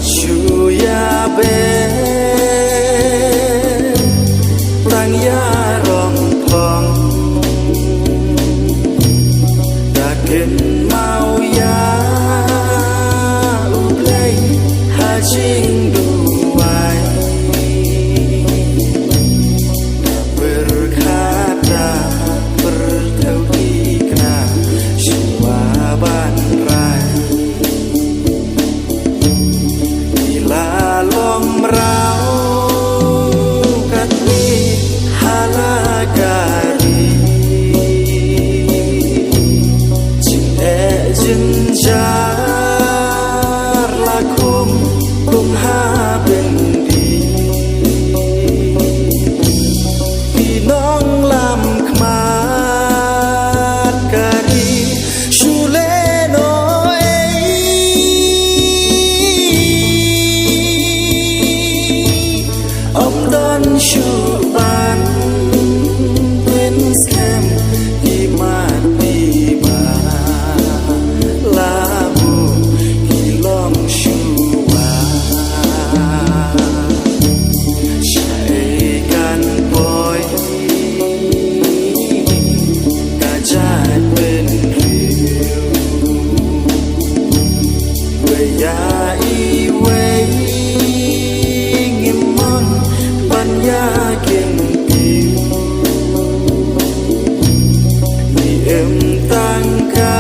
Chuya be tang ya rong thong đã kiến mau ya u play ha ching du ai berkata bertauhid na jiwa ban rai lom rau kati halagari jin jin jar lakum kum ha bendi pinong lam khmat kari shule no Shu ban bên xem đi mát đi ba la bu đi long shu ba chạy can boy cả trái bên riêu về ya y về ya kiên tiêu vì em tăng ca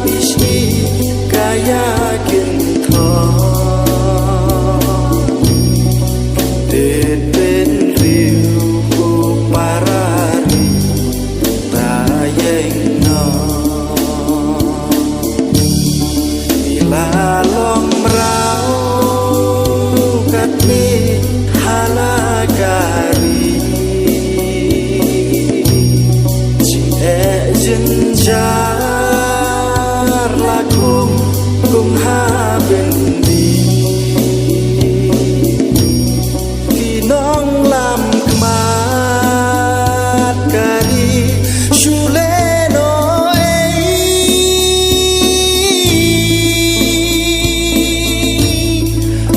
bishi kaya kiên thọ đến bên riu cuộc parari ta yang no vì là long rau cắt đi halagari jin jar lakum kum ha bendi kinong lam khmat kari shule no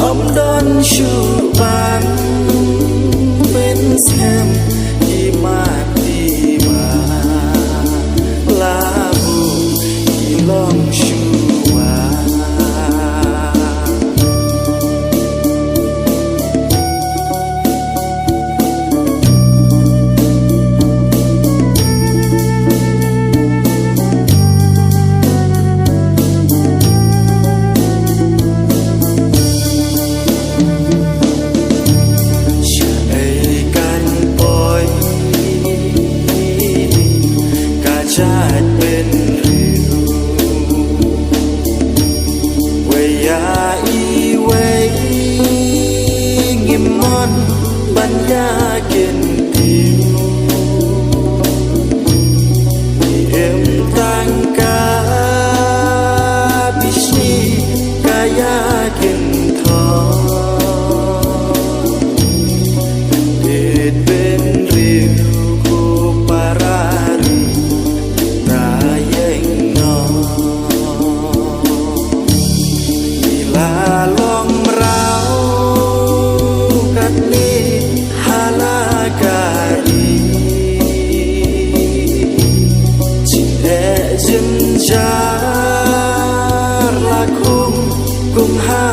om don shu ban xem đi mát đi ba la bu đi long shu wa trái bên riu về ya y về nghiêm mon ban ya kiên tiêu vì em tăng ca bishi kaya kiên thọ đến bên riu của parari long rau kati halagari jin jar lakum kum ha